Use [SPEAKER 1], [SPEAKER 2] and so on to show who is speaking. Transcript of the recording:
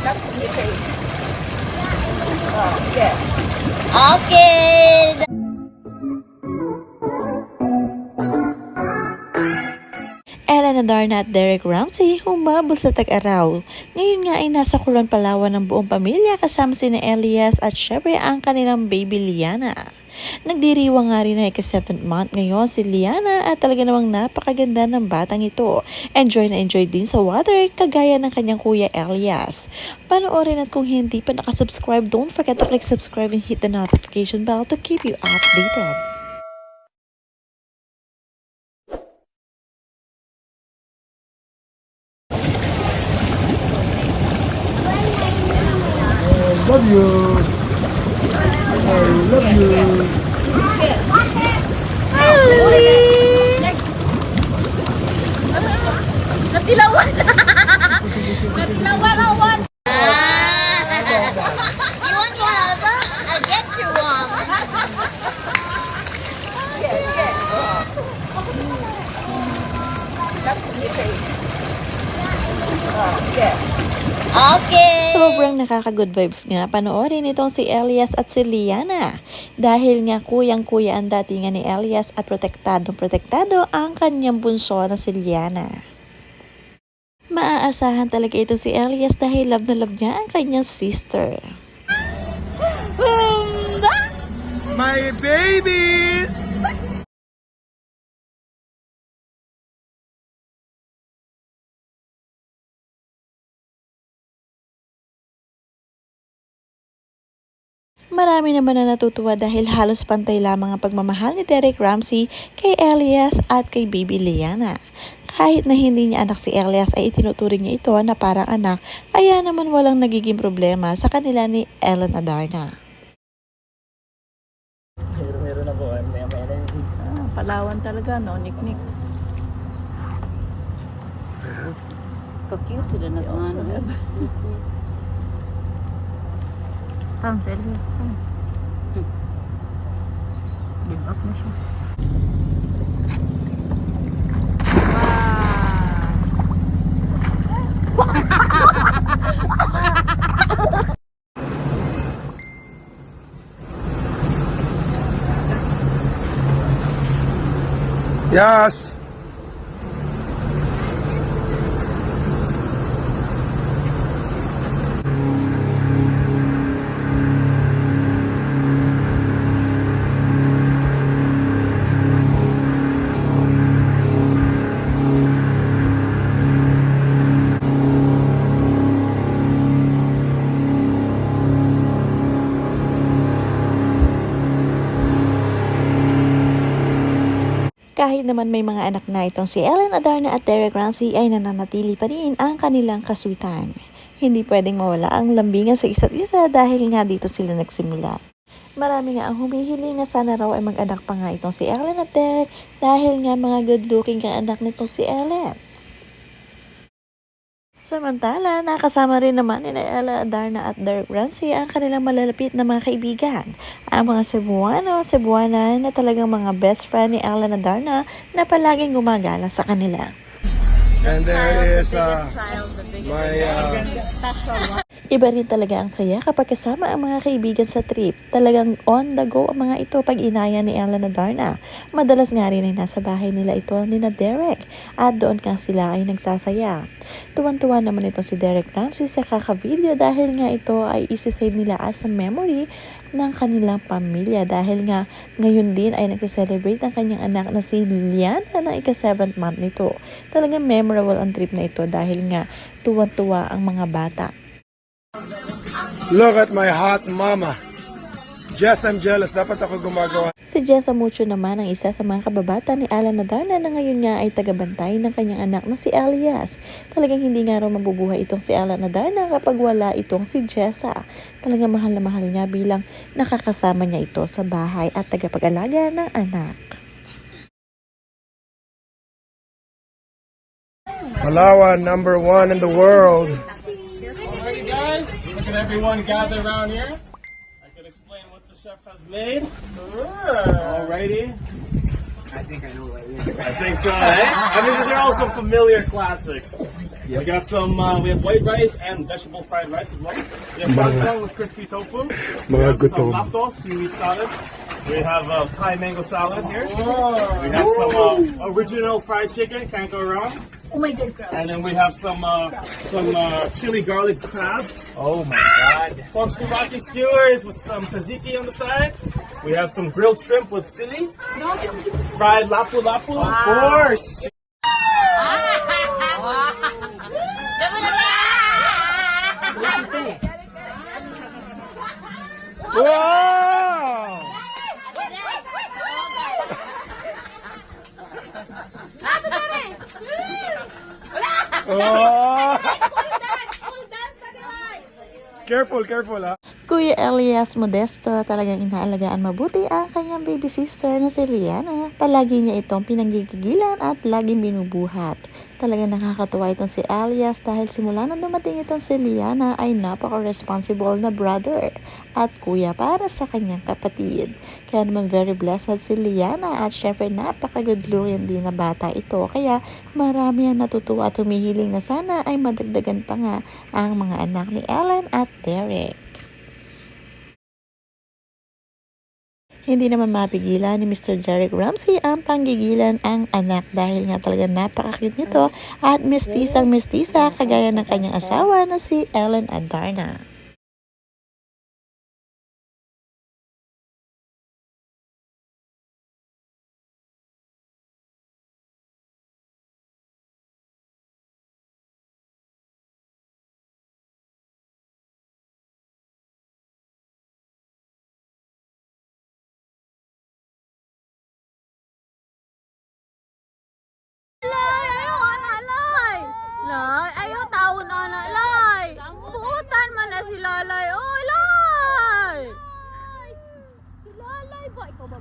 [SPEAKER 1] Okay.
[SPEAKER 2] Ellen Adarna at Derek Ramsey humabol sa tag-araw. Ngayon nga ay nasa Coron, Palawan ng buong pamilya kasama sina Elias at syempre ang kanilang baby Liana. Nagdiriwang nga rin na ika-7th month ngayon si Liana at talaga namang napakaganda ng batang ito. Enjoy na enjoy din sa water kagaya ng kanyang kuya Elias. Panoorin at kung hindi pa nakasubscribe, don't forget to click subscribe and hit the notification bell to keep you updated.
[SPEAKER 3] Love you. I love you.
[SPEAKER 1] Natilawan. Natilawan awan. You want one? I'll get you one. Okay.
[SPEAKER 2] Sobrang nakaka-good vibes nga panoorin itong si Elias at si Liana. Dahil nga kuyang-kuya ang datingan ni Elias at protektado ang kanyang bunso na si Liana. Maaasahan talaga ito si Elias dahil love na love niya ang kanyang sister.
[SPEAKER 3] My babies.
[SPEAKER 2] Marami naman na natutuwa dahil halos pantay lamang ang pagmamahal ni Derek Ramsey kay Elias at kay baby Liana. Kahit na hindi niya anak si Elias ay itinuturing niya ito na parang anak, kaya naman walang nagiging problema sa kanila ni Ellen Adarna.
[SPEAKER 3] Meron na po.
[SPEAKER 4] Palawan talaga, no? Niknik.
[SPEAKER 1] Cute din at nga.
[SPEAKER 4] Tam, serious. Tam. Give up na siya.
[SPEAKER 3] Yes.
[SPEAKER 2] Kahit naman may mga anak na itong si Ellen Adarna at Derek Ramsey ay nananatili pa rin ang kanilang kaswitan. Hindi pwedeng mawala ang lambingan sa isa't isa dahil nga dito sila nagsimula. Marami nga ang humihiling na sana raw ay mag-anak pa nga itong si Ellen at Derek dahil nga mga good-looking ang anak nitong si Ellen. Samantala, nakasama rin naman ni Ellen Adarna at Derek Ramsey ang kanilang malalapit na mga kaibigan. Ang mga Cebuana na talagang mga best friend ni Ellen Adarna na palaging gumagala sa kanila.
[SPEAKER 3] And there is my
[SPEAKER 2] Iba rin talaga ang saya kapag kasama ang mga kaibigan sa trip. Talagang on the go ang mga ito pag inaya ni Ellen Adarna. Madalas nga rin ay nasa bahay nila ito ni na Derek at doon nga sila ay nagsasaya. Tuwan-tuwa naman ito si Derek Ramsey sa kaka-video dahil nga ito ay isi-save nila as a memory ng kanilang pamilya dahil nga ngayon din ay nagse-celebrate ang kanyang anak na si Liana na ika-7th month nito. Talagang memorable ang trip na ito dahil nga tuwan-tuwa ang mga bata.
[SPEAKER 3] Look at my hot mama. Jess, I'm jealous. Dapat ako gumagawa.
[SPEAKER 2] Si Jessa Mucho naman ang isa sa mga kababata ni Ellen Adarna na ngayon nga ay tagabantay ng kanyang anak na si Elias. Talagang hindi nga raw mabubuhay itong si Ellen Adarna kapag wala itong si Jessa. Talagang mahal na mahal niya bilang nakakasama niya ito sa bahay at tagapag-alaga ng anak.
[SPEAKER 3] Palawan, #1 in the world.
[SPEAKER 5] Alrighty guys, look at everyone gather around here. I can explain what the chef has made. Alrighty. I think I know what it is. I think so, eh? I mean, these are all some familiar classics. We got some, we have white rice and vegetable fried rice as well. We have bangkang with crispy tofu. We
[SPEAKER 3] Mga
[SPEAKER 5] have some
[SPEAKER 3] gutom.
[SPEAKER 5] lapto, seaweed salad. We have Thai mango salad here. We have some original fried chicken, can't go wrong.
[SPEAKER 1] Oh my god, crab.
[SPEAKER 5] And then we have some chili garlic crab. Oh my god. Some Slovakian skewers with some tzatziki on the side. We have some grilled shrimp with chili. Fried lapu-lapu. Of course.
[SPEAKER 3] Wow! Oh! Careful, careful ha.
[SPEAKER 2] Kuya Elias Modesto talagang inaalagaan mabuti ang kanyang baby sister na si Liana. Palagi niya itong pinanggigigilan at laging binubuhat. Talagang nakakatuwa itong si Elias dahil simula na dumating itong si Liana ay napaka-responsible na brother at kuya para sa kanyang kapatid. Kaya naman very blessed si Liana at syempre napaka-good looking din na bata ito. Kaya marami ang natutuwa at humihiling na sana ay madagdagan pa nga ang mga anak ni Ellen at Derek. Hindi naman mapigilan ni Mr. Derek Ramsey ang panggigilan ang anak dahil nga talaga napaka-cute nito at mestisang-mestisa kagaya ng kanyang asawa na si Ellen Adarna.
[SPEAKER 1] Lay, ayaw tao na na, Lay. Buutan man na si Lalay. Oh, Lay! Si Lalay ba? Ikaw ba?